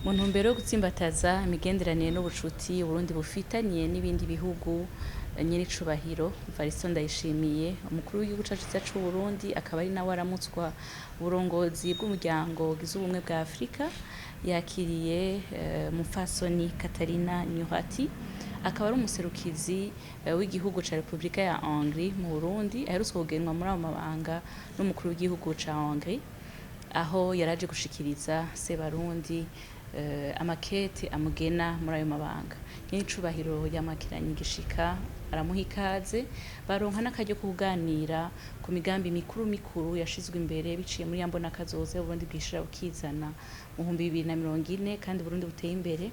Mu ntumbero yo gutsimbataza imigenderanire n'ubucuti Uburundi bufitaniye n'ibindi bihugu, nyiricubahiro Evaristo Ndayishimiye umukuru w'igihugu cacu ciza c'Uburundi akaba ari nawe aramutswa uburongozi bw'umuryango ugize ubumwe bwa Afrika, yakiriye mupfasoni Katarina Nyuhati akaba ari umuserukizi w'igihugu ca Republika ya Hongrie mu Burundi aherutswe kugenwa muri ayo mabanga n'umukuru w'igihugu ca Hongrie, aho yaraje gushikiriza Sebarundi amakete amugena muri ayo mabanga. Nyiricubahiro yamakiranye igishika aramuha ikaze, baronka n'akaryo ko kuganira ku migambi mikuru yashizwe imbere biciye muri Mbonakazoza Uburundi bwishira bukizana mu 2040 kandi Uburundi buteye imbere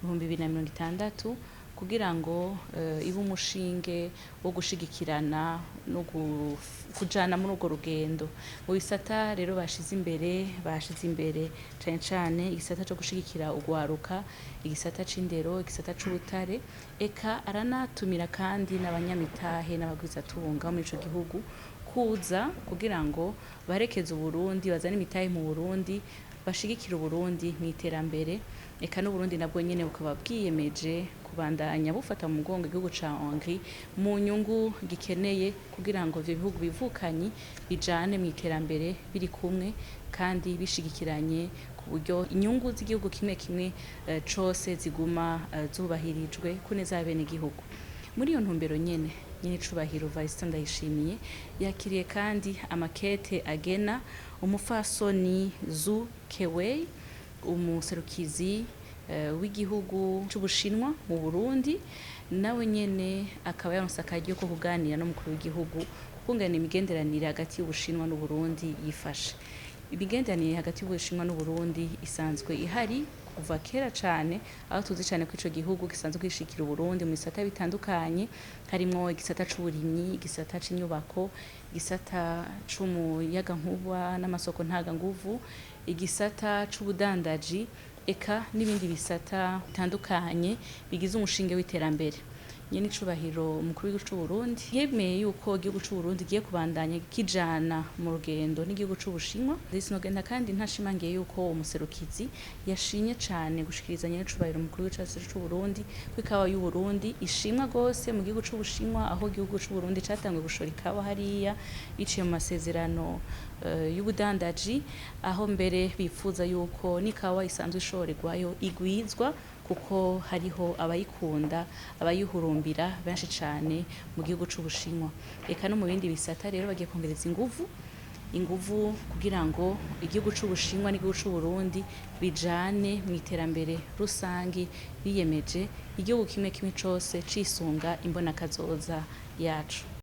mu 2060 kugira ngo ibe umushinge wo gushigikirana no kujana muri urwo rugendo. Mu bisata rero bashize imbere cane igisata co gushigikira urwaruka, igisata c'indero, igisata c'ubutare, eka aranatumira kandi n'abanyamitahe n'abagwizatunga muri ico gihugu kuza kugira ngo barekeze Uburundi, bazane imitahe mu Burundi, bashigikira Uburundi mw'iterambere, eka n'Uburundi nabwo nyene bukaba bwiyemeje kubandanya bufata mu mugongo igihugu ca Hongrie mu nyungu gikeneye kugira ngo ivyo bihugu bivukanyi bijane mw'iterambere biri kumwe kandi bishigikiranye ku buryo inyungu z'igihugu kimwe cose ziguma zubahirijwe ku neza ya benegihugu. Muri iyo ntumbero nyene nyiricubahiro Evaristo Ndayishimiye yakiriye kandi amakete agena umupfasoni Zhu Kewei, umuserukizi w'igihugu c'Ubushinwa mu Burundi, nawe nyene akaba yaronse akaryo ko kuganira n'umukuru w'igihugu kungana imigenderanire hagati y'Ubushinwa n'Uburundi yifashe. Imigenderanire hagati y'Ubushinwa n'Uburundi isanzwe ihari kuva kera cane, aho tuzi cane ko ico gihugu gisanzwe gishikira Uburundi mu bisata bitandukanye, harimwo igisata c'uburimyi, igisata c'inyubako, igisata c'umuyagankuba n'amasoko ntanganguvu, igisata c'ubudandaji, eka n'ibindi bisata bitandukanye bigize umushinge w'iterambere. Nyiricubahiro umukuru w'igihugu c'Uburundi yemeye yuko igihugu c'Uburundi giye kubandanya kijana mu rugendo n'igihugu c'Ubushinwa. Sinogenda kandi ntashimangiye yuko umuserukizi yashimye cane gushikiriza nyiricubahiro umukuru w'igihugu cacu c'Uburundi ko ikawa y'Uburundi ishimwa gose mu gihugu c'Ubushinwa, aho igihugu c'Uburundi catanguye gushora ikawa hariya biciye mu masezerano y'ubudandaji, aho mbere bifuza yuko n'ikawa isanzwe ishorerwayo igwizwa kuko hariho abayikunda, abayihurumbira benshi cane mu gihugu c'Ubushinwa. Eka no mu bindi bisata rero bagiye kongereza inguvu kugira ngo igihugu c'Ubushinwa n'igihugu c'Uburundi bijane mw'iterambere rusangi, biyemeje igihugu kimwe cose cisunga imbonakazoza yacu.